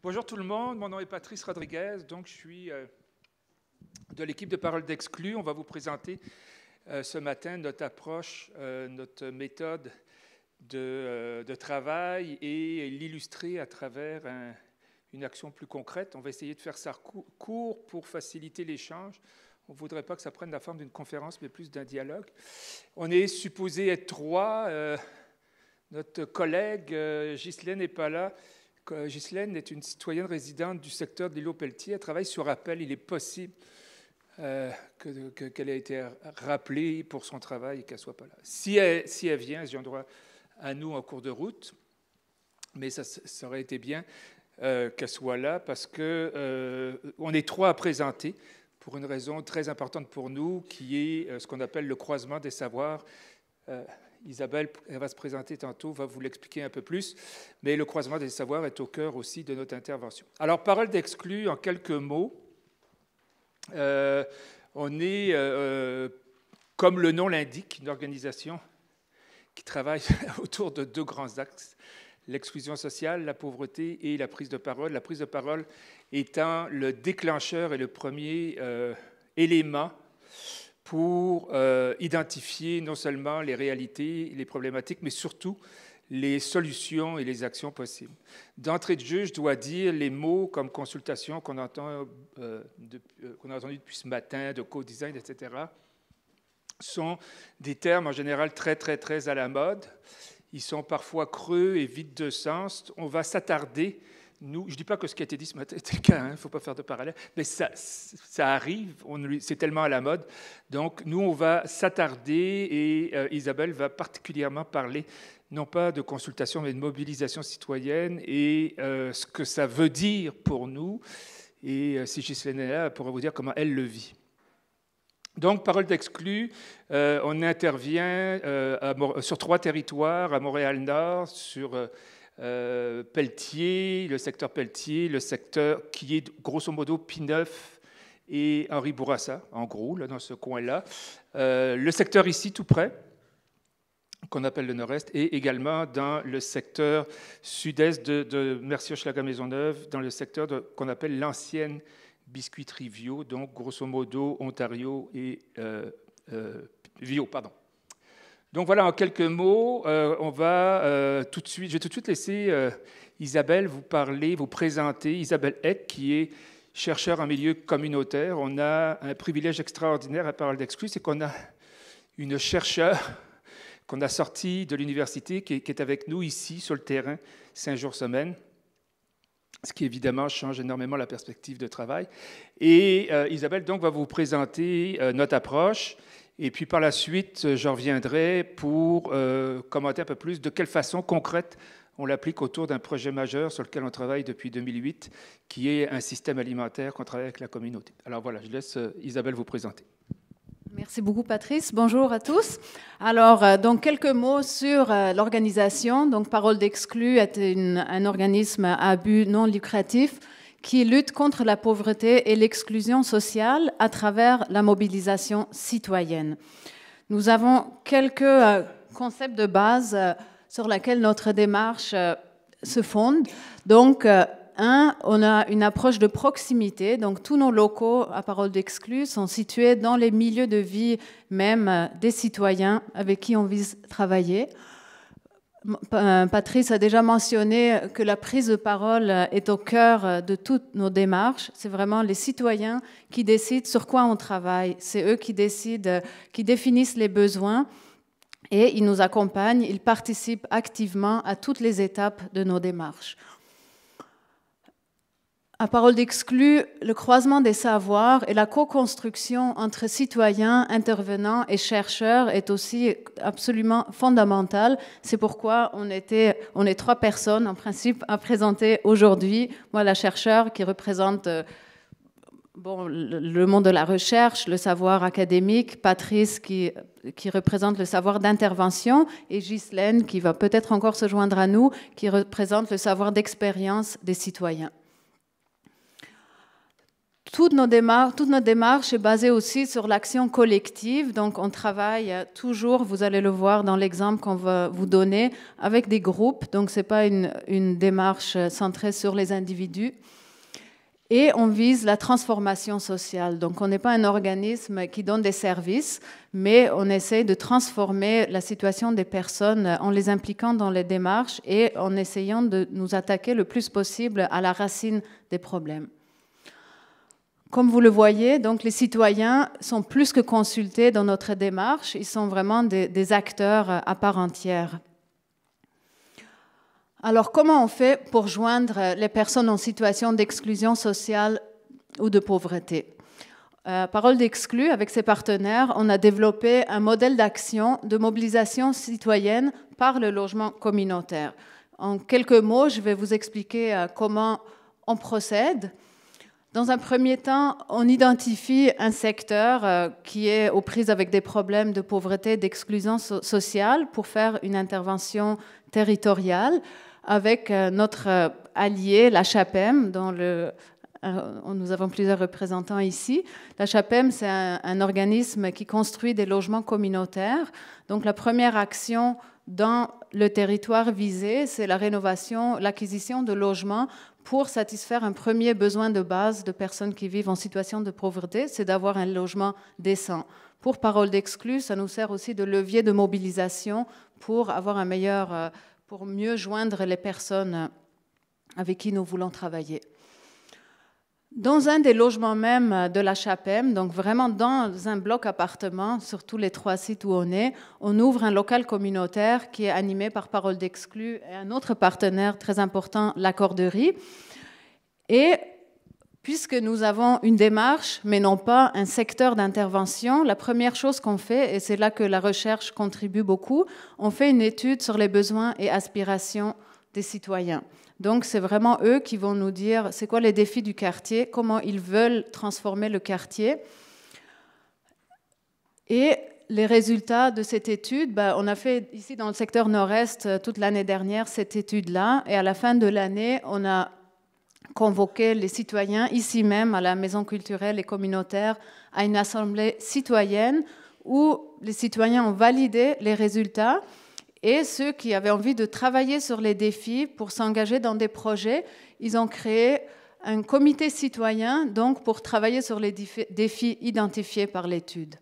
Bonjour tout le monde, mon nom est Patrice Rodriguez, donc je suis de l'équipe de Parole d'Exclus. On va vous présenter ce matin notre approche, notre méthode de travail et l'illustrer à travers une action plus concrète. On va essayer de faire ça court pour faciliter l'échange. On ne voudrait pas que ça prenne la forme d'une conférence, mais plus d'un dialogue. On est supposé être trois. Notre collègue Ghislaine n'est pas là. Ghislaine est une citoyenne résidente du secteur de l'îlot Pelletier. Elle travaille sur appel. Il est possible qu'elle ait été rappelée pour son travail et qu'elle ne soit pas là. Si elle vient, elle viendra à nous en cours de route. Mais ça aurait été bien qu'elle soit là parce qu'on est trois à présenter pour une raison très importante pour nous qui est ce qu'on appelle le croisement des savoirs. Isabelle, elle va se présenter tantôt, va vous l'expliquer un peu plus, mais le croisement des savoirs est au cœur aussi de notre intervention. Alors, Parole d'Exclus, en quelques mots, on est, comme le nom l'indique, une organisation qui travaille autour de deux grands axes, l'exclusion sociale, la pauvreté et la prise de parole. La prise de parole étant le déclencheur et le premier élément pour identifier non seulement les réalités, les problématiques, mais surtout les solutions et les actions possibles. D'entrée de jeu, je dois dire les mots comme consultation qu'on a entendu depuis ce matin, de co-design, etc., sont des termes en général très, très, très à la mode. Ils sont parfois creux et vides de sens. On va s'attarder. Nous, je ne dis pas que ce qui a été dit ce matin était le cas, il ne faut pas faire de parallèle, mais ça arrive, c'est tellement à la mode. Donc, nous, on va s'attarder et Isabelle va particulièrement parler, non pas de consultation, mais de mobilisation citoyenne et ce que ça veut dire pour nous. Et si Ghislaine est là, elle pourra vous dire comment elle le vit. Donc, Parole d'Exclus, on intervient sur 3 territoires, à Montréal-Nord, sur Pelletier, le secteur qui est grosso modo P9 et Henri Bourassa, en gros, là, dans ce coin-là. Le secteur ici, tout près, qu'on appelle le Nord-Est, et également dans le secteur sud-est de Mercier-Hochelaga-Maisonneuve, dans le secteur qu'on appelle l'ancienne Biscuiterie Viau, donc grosso modo Ontario et Viau, pardon. Donc voilà, en quelques mots, je vais tout de suite laisser Isabelle vous parler, vous présenter. Isabelle Eck, qui est chercheure en milieu communautaire. On a un privilège extraordinaire à Parole d'Exclus, c'est qu'on a une chercheure qu'on a sortie de l'université, qui est avec nous ici, sur le terrain, 5 jours semaine, ce qui évidemment change énormément la perspective de travail. Et Isabelle, donc, va vous présenter notre approche. Et puis par la suite, je reviendrai pour commenter un peu plus de quelle façon concrète on l'applique autour d'un projet majeur sur lequel on travaille depuis 2008, qui est un système alimentaire qu'on travaille avec la communauté. Alors voilà, je laisse Isabelle vous présenter. Merci beaucoup, Patrice. Bonjour à tous. Alors, donc, quelques mots sur l'organisation. Donc, Parole d'Exclus est un organisme à but non lucratif qui lutte contre la pauvreté et l'exclusion sociale à travers la mobilisation citoyenne. Nous avons quelques concepts de base sur lesquels notre démarche se fonde. Donc, on a une approche de proximité. Donc, tous nos locaux à Parole d'Exclus sont situés dans les milieux de vie même des citoyens avec qui on vise travailler. Patrice a déjà mentionné que la prise de parole est au cœur de toutes nos démarches. C'est vraiment les citoyens qui décident sur quoi on travaille. C'est eux qui décident, qui définissent les besoins et ils nous accompagnent, ils participent activement à toutes les étapes de nos démarches. À Parole d'Exclus, le croisement des savoirs et la co-construction entre citoyens, intervenants et chercheurs est aussi absolument fondamental. C'est pourquoi on est 3 personnes, en principe, à présenter aujourd'hui. Moi, la chercheure qui représente le monde de la recherche, le savoir académique, Patrice qui représente le savoir d'intervention, et Ghislaine qui va peut-être encore se joindre à nous, qui représente le savoir d'expérience des citoyens. toute notre démarche est basée aussi sur l'action collective. Donc, on travaille toujours, vous allez le voir dans l'exemple qu'on va vous donner, avec des groupes. Donc, ce n'est pas une démarche centrée sur les individus. Et on vise la transformation sociale. Donc, on n'est pas un organisme qui donne des services, mais on essaie de transformer la situation des personnes en les impliquant dans les démarches et en essayant de nous attaquer le plus possible à la racine des problèmes. Comme vous le voyez, donc, les citoyens sont plus que consultés dans notre démarche. Ils sont vraiment des acteurs à part entière. Alors, comment on fait pour joindre les personnes en situation d'exclusion sociale ou de pauvreté? Parole d'Exclus, avec ses partenaires, on a développé un modèle d'action de mobilisation citoyenne par le logement communautaire. En quelques mots, je vais vous expliquer comment on procède. Dans un premier temps, on identifie un secteur qui est aux prises avec des problèmes de pauvreté, d'exclusion sociale pour faire une intervention territoriale avec notre allié, la CHAPEM, dont nous avons plusieurs représentants ici. La CHAPEM, c'est un organisme qui construit des logements communautaires. Donc la première action dans le territoire visé, c'est la rénovation, l'acquisition de logements pour satisfaire un premier besoin de base de personnes qui vivent en situation de pauvreté, c'est d'avoir un logement décent. Pour Parole d'Exclus, ça nous sert aussi de levier de mobilisation pour avoir pour mieux joindre les personnes avec qui nous voulons travailler. Dans un des logements même de la CHAPEM, donc vraiment dans un bloc appartement, sur tous les 3 sites où on ouvre un local communautaire qui est animé par Parole d'Exclus et un autre partenaire très important, l'Accorderie. Et puisque nous avons une démarche, mais non pas un secteur d'intervention, la première chose qu'on fait, et c'est là que la recherche contribue beaucoup, on fait une étude sur les besoins et aspirations des citoyens. Donc, c'est vraiment eux qui vont nous dire c'est quoi les défis du quartier, comment ils veulent transformer le quartier. Et les résultats de cette étude, on a fait ici dans le secteur nord-est toute l'année dernière cette étude-là, et à la fin de l'année, on a convoqué les citoyens, ici même à la Maison culturelle et communautaire, à une assemblée citoyenne où les citoyens ont validé les résultats et ceux qui avaient envie de travailler sur les défis pour s'engager dans des projets, ils ont créé un comité citoyen donc, pour travailler sur les défis identifiés par l'étude.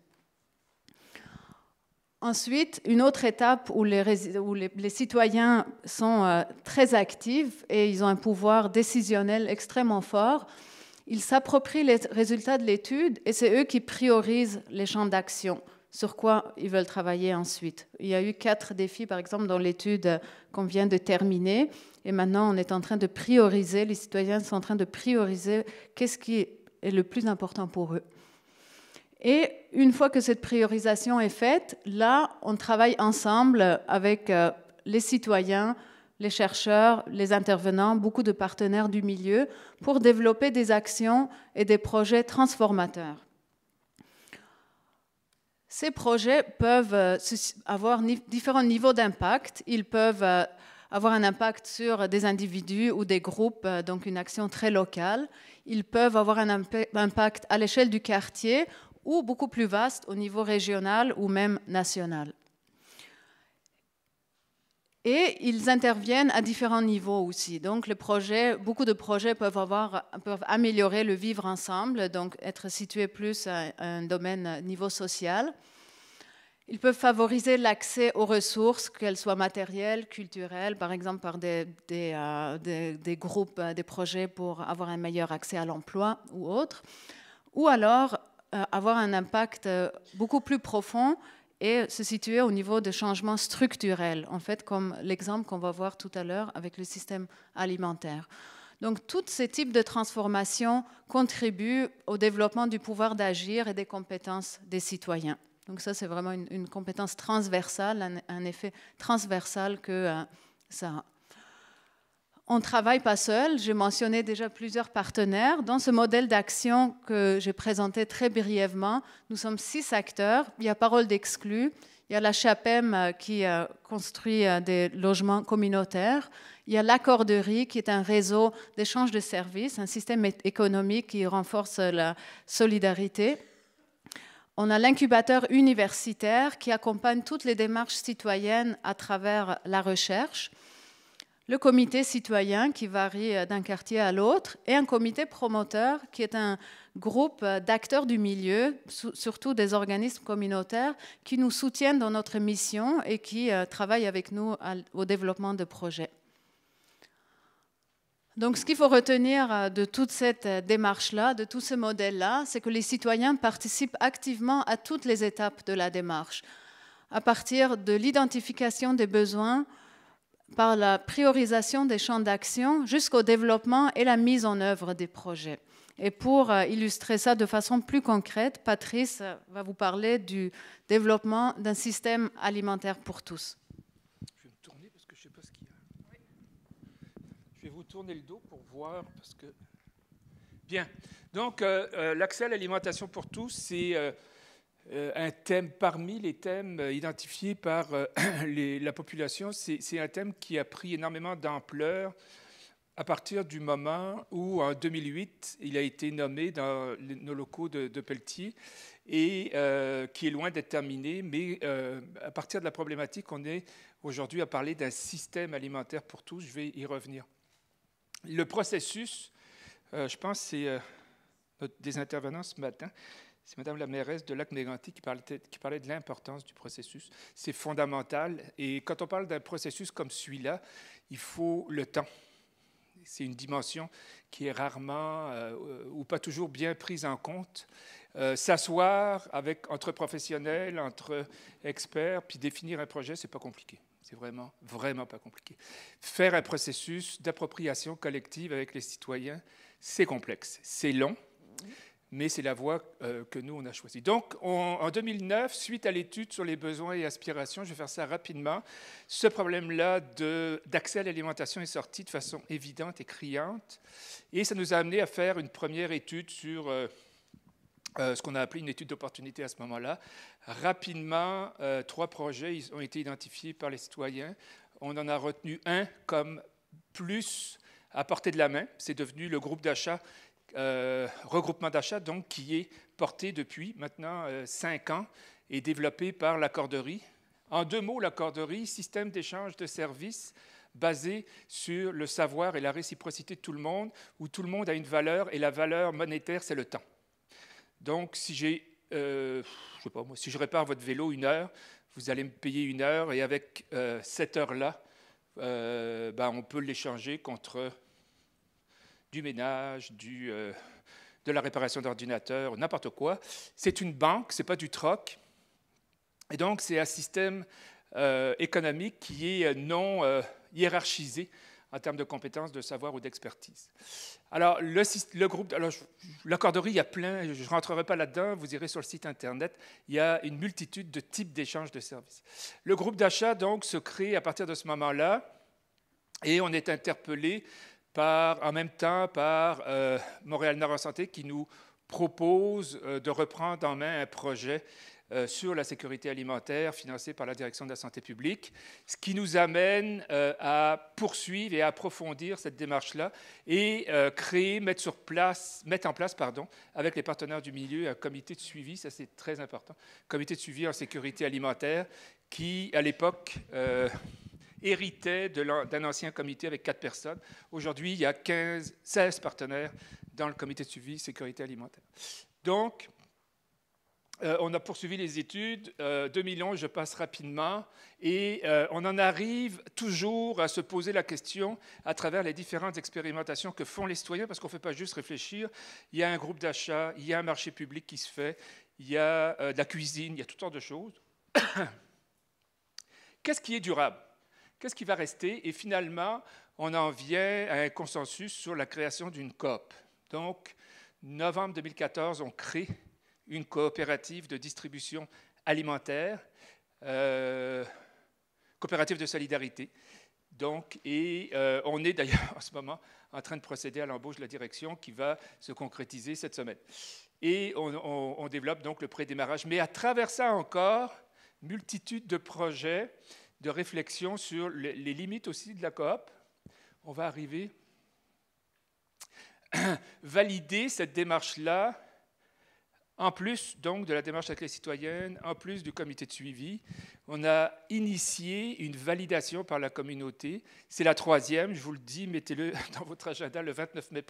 Ensuite, une autre étape où les citoyens sont très actifs et ils ont un pouvoir décisionnel extrêmement fort, ils s'approprient les résultats de l'étude et c'est eux qui priorisent les champs d'action, sur quoi ils veulent travailler ensuite. Il y a eu 4 défis, par exemple, dans l'étude qu'on vient de terminer et maintenant on est en train de prioriser, les citoyens sont en train de prioriser qu'est-ce qui est le plus important pour eux. Et une fois que cette priorisation est faite, là, on travaille ensemble avec les citoyens, les chercheurs, les intervenants, beaucoup de partenaires du milieu pour développer des actions et des projets transformateurs. Ces projets peuvent avoir différents niveaux d'impact. Ils peuvent avoir un impact sur des individus ou des groupes, donc une action très locale. Ils peuvent avoir un impact à l'échelle du quartier ou beaucoup plus vaste au niveau régional ou même national. Et ils interviennent à différents niveaux aussi. Donc beaucoup de projets peuvent améliorer le vivre ensemble, donc être situés plus à un domaine niveau social. Ils peuvent favoriser l'accès aux ressources, qu'elles soient matérielles, culturelles, par exemple par des groupes, des projets pour avoir un meilleur accès à l'emploi ou autre. Ou alors avoir un impact beaucoup plus profond et se situer au niveau de changements structurels, en fait, comme l'exemple qu'on va voir tout à l'heure avec le système alimentaire. Donc, tous ces types de transformations contribuent au développement du pouvoir d'agir et des compétences des citoyens. Donc, ça, c'est vraiment une compétence transversale, un effet transversal que ça a. On ne travaille pas seul. J'ai mentionné déjà plusieurs partenaires. Dans ce modèle d'action que j'ai présenté très brièvement, nous sommes 6 acteurs. Il y a Parole d'Exclus, il Il y a la CHAPEM qui construit des logements communautaires. Il y a l'Accorderie qui est un réseau d'échange de services, un système économique qui renforce la solidarité. On a l'incubateur universitaire qui accompagne toutes les démarches citoyennes à travers la recherche. Le comité citoyen qui varie d'un quartier à l'autre et un comité promoteur qui est un groupe d'acteurs du milieu, surtout des organismes communautaires, qui nous soutiennent dans notre mission et qui travaillent avec nous au développement de projets. Donc, ce qu'il faut retenir de toute cette démarche-là, de tout ce modèle-là, c'est que les citoyens participent activement à toutes les étapes de la démarche, à partir de l'identification des besoins, par la priorisation des champs d'action jusqu'au développement et la mise en œuvre des projets. Et pour illustrer ça de façon plus concrète, Patrice va vous parler du développement d'un système alimentaire pour tous. Je vais me tourner parce que je ne sais pas ce qu'il y a. Oui. Je vais vous tourner le dos pour voir parce que... Bien. Donc, l'accès à l'alimentation pour tous, c'est... un thème parmi les thèmes identifiés par la population. C'est un thème qui a pris énormément d'ampleur à partir du moment où, en 2008, il a été nommé dans nos locaux de Pelletier et qui est loin d'être terminé. Mais à partir de la problématique, on est aujourd'hui à parler d'un système alimentaire pour tous. Je vais y revenir. Le processus, je pense que c'est des intervenants ce matin. C'est Mme la mairesse de Lac-Mégantic qui parlait de l'importance du processus. C'est fondamental. Et quand on parle d'un processus comme celui-là, il faut le temps. C'est une dimension qui est rarement ou pas toujours bien prise en compte. S'asseoir entre professionnels, entre experts, puis définir un projet, c'est pas compliqué. C'est vraiment, vraiment pas compliqué. Faire un processus d'appropriation collective avec les citoyens, c'est complexe. C'est long. Mais c'est la voie que nous, on a choisie. Donc, en 2009, suite à l'étude sur les besoins et aspirations, je vais faire ça rapidement, ce problème-là d'accès à l'alimentation est sorti de façon évidente et criante. Et ça nous a amené à faire une première étude sur ce qu'on a appelé une étude d'opportunité à ce moment-là. Rapidement, 3 projets ont été identifiés par les citoyens. On en a retenu un comme plus à portée de la main. C'est devenu le groupe d'achat regroupement d'achat, donc, qui est porté depuis maintenant 5 ans et développé par l'Accorderie. En 2 mots, l'Accorderie, système d'échange de services basé sur le savoir et la réciprocité de tout le monde, où tout le monde a une valeur et la valeur monétaire, c'est le temps. Donc, si je sais pas moi, si je répare votre vélo 1 heure, vous allez me payer 1 heure et avec cette heure-là, on peut l'échanger contre du ménage, de la réparation d'ordinateurs, n'importe quoi. C'est une banque, ce n'est pas du troc. Et donc, c'est un système économique qui est non hiérarchisé en termes de compétences, de savoir ou d'expertise. Alors, le groupe, l'Accorderie, il y a plein, je ne rentrerai pas là-dedans, vous irez sur le site Internet, il y a une multitude de types d'échanges de services. Le groupe d'achat, donc, se crée à partir de ce moment-là, et on est interpellé en même temps par Montréal Nord en Santé qui nous propose de reprendre en main un projet sur la sécurité alimentaire financé par la Direction de la santé publique, ce qui nous amène à poursuivre et à approfondir cette démarche-là et mettre en place, avec les partenaires du milieu, un comité de suivi, ça c'est très important, comité de suivi en sécurité alimentaire qui, à l'époque, héritait d'un ancien comité avec 4 personnes. Aujourd'hui, il y a 16 partenaires dans le comité de suivi sécurité alimentaire. Donc, on a poursuivi les études. 2011, je passe rapidement. Et on en arrive toujours à se poser la question à travers les différentes expérimentations que font les citoyens, parce qu'on ne fait pas juste réfléchir. Il y a un groupe d'achat, il y a un marché public qui se fait, il y a de la cuisine, il y a toutes sortes de choses. Qu'est-ce qui est durable? Qu'est-ce qui va rester? Et finalement, on en vient à un consensus sur la création d'une coop. Donc, novembre 2014, on crée une coopérative de distribution alimentaire, coopérative de solidarité. Donc, on est d'ailleurs en ce moment en train de procéder à l'embauche de la direction qui va se concrétiser cette semaine. Et on développe donc le pré-démarrage. Mais à travers ça encore, multitude de projets, de réflexion sur les limites aussi de la coop. On va arriver à valider cette démarche-là, en plus donc de la démarche avec les citoyennes, en plus du comité de suivi. On a initié une validation par la communauté. C'est la 3e, je vous le dis, mettez-le dans votre agenda le 29 mai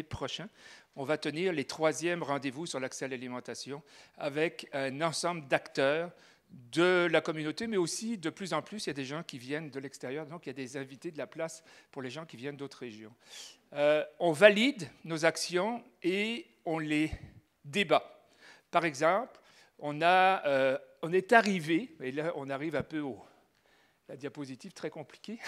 prochain. On va tenir les 3e rendez-vous sur l'accès à l'alimentation avec un ensemble d'acteurs de la communauté, mais aussi de plus en plus, il y a des gens qui viennent de l'extérieur, donc il y a des invités de la place pour les gens qui viennent d'autres régions. On valide nos actions et on les débat. Par exemple, on est arrivé, et là on arrive un peu la diapositive très compliquée,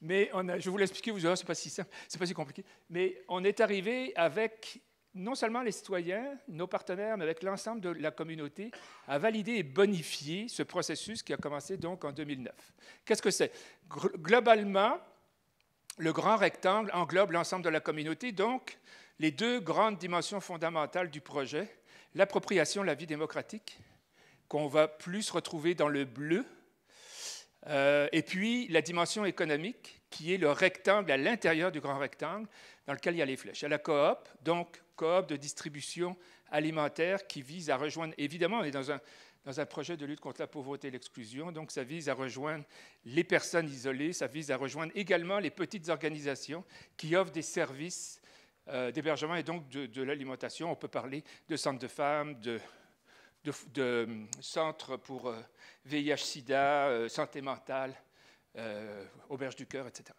mais je vais vous l'expliquer, vous verrez, c'est pas si simple, c'est pas si compliqué, mais on est arrivé avec non seulement les citoyens, nos partenaires, mais avec l'ensemble de la communauté, à valider et bonifier ce processus qui a commencé donc en 2009. Qu'est-ce que c'est? Globalement, le grand rectangle englobe l'ensemble de la communauté, donc les 2 grandes dimensions fondamentales du projet, l'appropriation de la vie démocratique, qu'on va plus retrouver dans le bleu, et puis la dimension économique, qui est le rectangle à l'intérieur du grand rectangle, dans lequel il y a les flèches. Il y a la coop, donc coop de distribution alimentaire qui vise à rejoindre, évidemment, on est dans un projet de lutte contre la pauvreté et l'exclusion, donc ça vise à rejoindre les personnes isolées, ça vise à rejoindre également les petites organisations qui offrent des services d'hébergement et donc de l'alimentation. On peut parler de centres de femmes, de centres pour VIH-Sida, santé mentale, auberge du cœur, etc.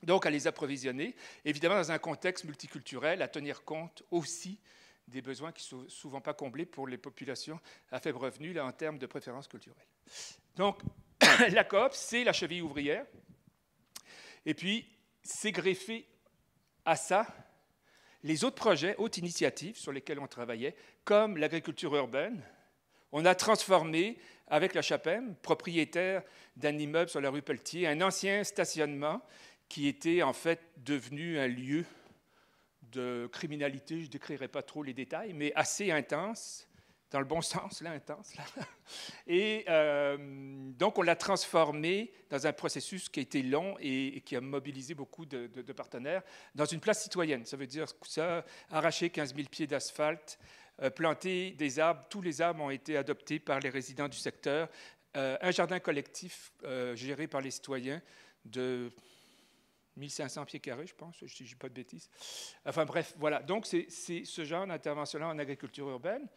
Donc à les approvisionner, évidemment dans un contexte multiculturel, à tenir compte aussi des besoins qui ne sont souvent pas comblés pour les populations à faible revenu là, en termes de préférences culturelles. Donc la coop, c'est la cheville ouvrière, et puis c'est greffé à ça les autres projets, autres initiatives sur lesquelles on travaillait, comme l'agriculture urbaine. On a transformé, avec la CHAPEM, propriétaire d'un immeuble sur la rue Pelletier, un ancien stationnement qui était en fait devenu un lieu de criminalité, je ne décrirai pas trop les détails, mais assez intense, dans le bon sens, là, intense. Là. Et donc, on l'a transformé dans un processus qui a été long et qui a mobilisé beaucoup de partenaires dans une place citoyenne. Ça veut dire ça, arracher 15 000 pieds d'asphalte, planter des arbres. Tous les arbres ont été adoptés par les résidents du secteur. Un jardin collectif géré par les citoyens de 1500 pieds carrés, je pense, je ne dis pas de bêtises. Enfin bref, voilà. Donc, c'est ce genre d'intervention-là en agriculture urbaine.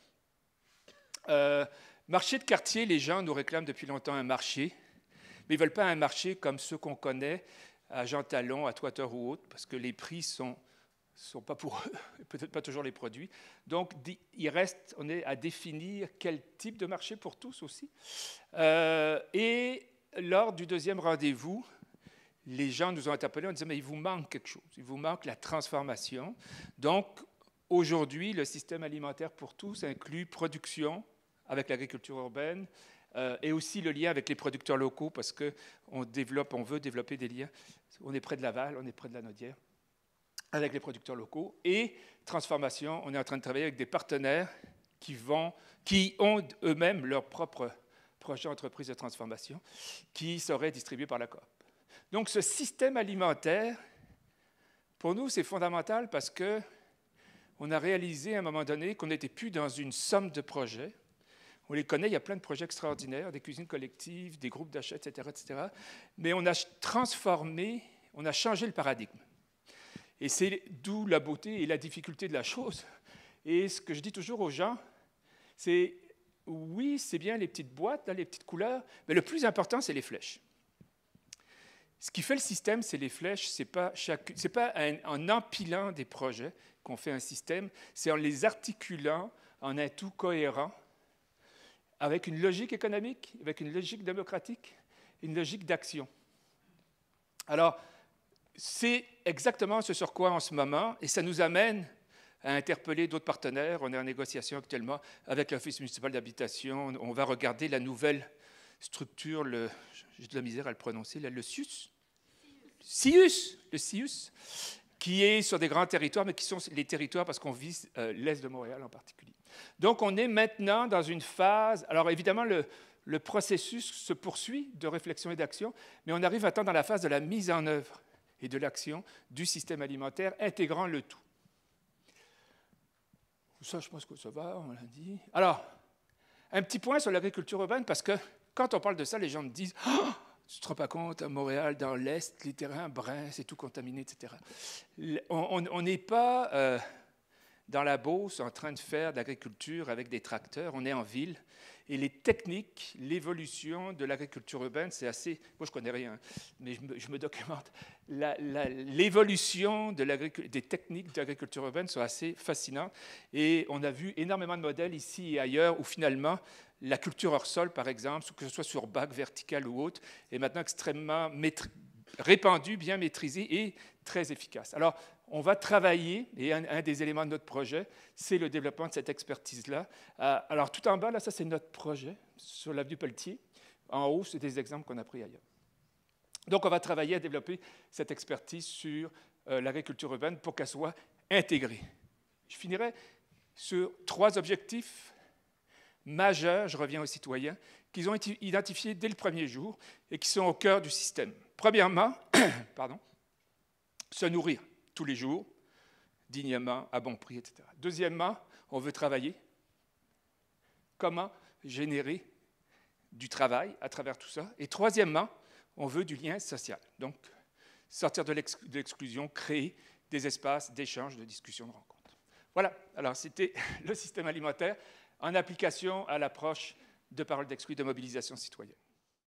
Marché de quartier, les gens nous réclament depuis longtemps un marché, mais ils ne veulent pas un marché comme ceux qu'on connaît à Jean Talon, à Toiteur ou autres, parce que les prix sont pas pour eux, peut-être pas toujours les produits. Donc, on est à définir quel type de marché pour tous aussi. Et lors du 2e rendez-vous, les gens nous ont interpellés, on disait, mais il vous manque quelque chose, il vous manque la transformation. Donc, aujourd'hui, le système alimentaire pour tous inclut production avec l'agriculture urbaine et aussi le lien avec les producteurs locaux parce qu'on veut développer des liens. On est près de Laval, on est près de la Naudière, avec les producteurs locaux. Et transformation, on est en train de travailler avec des partenaires qui ont eux-mêmes leur propre projet d'entreprise de transformation qui serait distribué par la coop. Donc, ce système alimentaire, pour nous, c'est fondamental parce qu'on a réalisé à un moment donné qu'on n'était plus dans une somme de projets. On les connaît, il y a plein de projets extraordinaires, des cuisines collectives, des groupes d'achat, etc., etc. Mais on a transformé, on a changé le paradigme. Et c'est d'où la beauté et la difficulté de la chose. Et ce que je dis toujours aux gens, c'est oui, c'est bien les petites boîtes, là, les petites couleurs, mais le plus important, c'est les flèches. Ce qui fait le système, c'est les flèches, ce n'est pas en empilant des projets qu'on fait un système, c'est en les articulant en un tout cohérent, avec une logique économique, avec une logique démocratique, une logique d'action. Alors, c'est exactement ce sur quoi en ce moment, et ça nous amène à interpeller d'autres partenaires. On est en négociation actuellement avec l'Office municipal d'habitation. On va regarder la nouvelle structure, j'ai de la misère à le prononcer, le CIUS, qui est sur des grands territoires, mais qui sont les territoires parce qu'on vise l'Est de Montréal en particulier. Donc, on est maintenant dans une phase... Alors, évidemment, le processus se poursuit de réflexion et d'action, mais on arrive maintenant dans la phase de la mise en œuvre et de l'action du système alimentaire, intégrant le tout. Ça, je pense que ça va, on l'a dit. Alors, un petit point sur l'agriculture urbaine, parce que quand on parle de ça, les gens me disent « Oh, tu ne te rends pas compte, à Montréal, dans l'Est, les terrains bruns, c'est tout contaminé, etc. » On n'est pas dans la Beauce en train de faire de l'agriculture avec des tracteurs, on est en ville. Et les techniques, l'évolution de l'agriculture urbaine, c'est assez... Moi, je ne connais rien, mais je me documente. L'évolution des techniques d'agriculture urbaine sont assez fascinantes. Et on a vu énormément de modèles ici et ailleurs où, finalement, la culture hors sol, par exemple, que ce soit sur bac, vertical ou autre, est maintenant extrêmement répandue, bien maîtrisée et très efficace. Alors, on va travailler, et un des éléments de notre projet, c'est le développement de cette expertise-là. Alors, tout en bas, là, ça, c'est notre projet sur l'avenue Pelletier. En haut, c'est des exemples qu'on a pris ailleurs. Donc, on va travailler à développer cette expertise sur l'agriculture urbaine pour qu'elle soit intégrée. Je finirai sur 3 objectifs majeurs, je reviens aux citoyens, qu'ils ont identifiés dès le premier jour et qui sont au cœur du système. Premièrement, se nourrir tous les jours, dignement, à bon prix, etc. Deuxièmement, on veut travailler. Comment générer du travail à travers tout ça? Et troisièmement, on veut du lien social. Donc, sortir de l'exclusion, créer des espaces d'échange, de discussion, de rencontre. Voilà, alors c'était le système alimentaire en application à l'approche de Paroles d'Exclus de mobilisation citoyenne.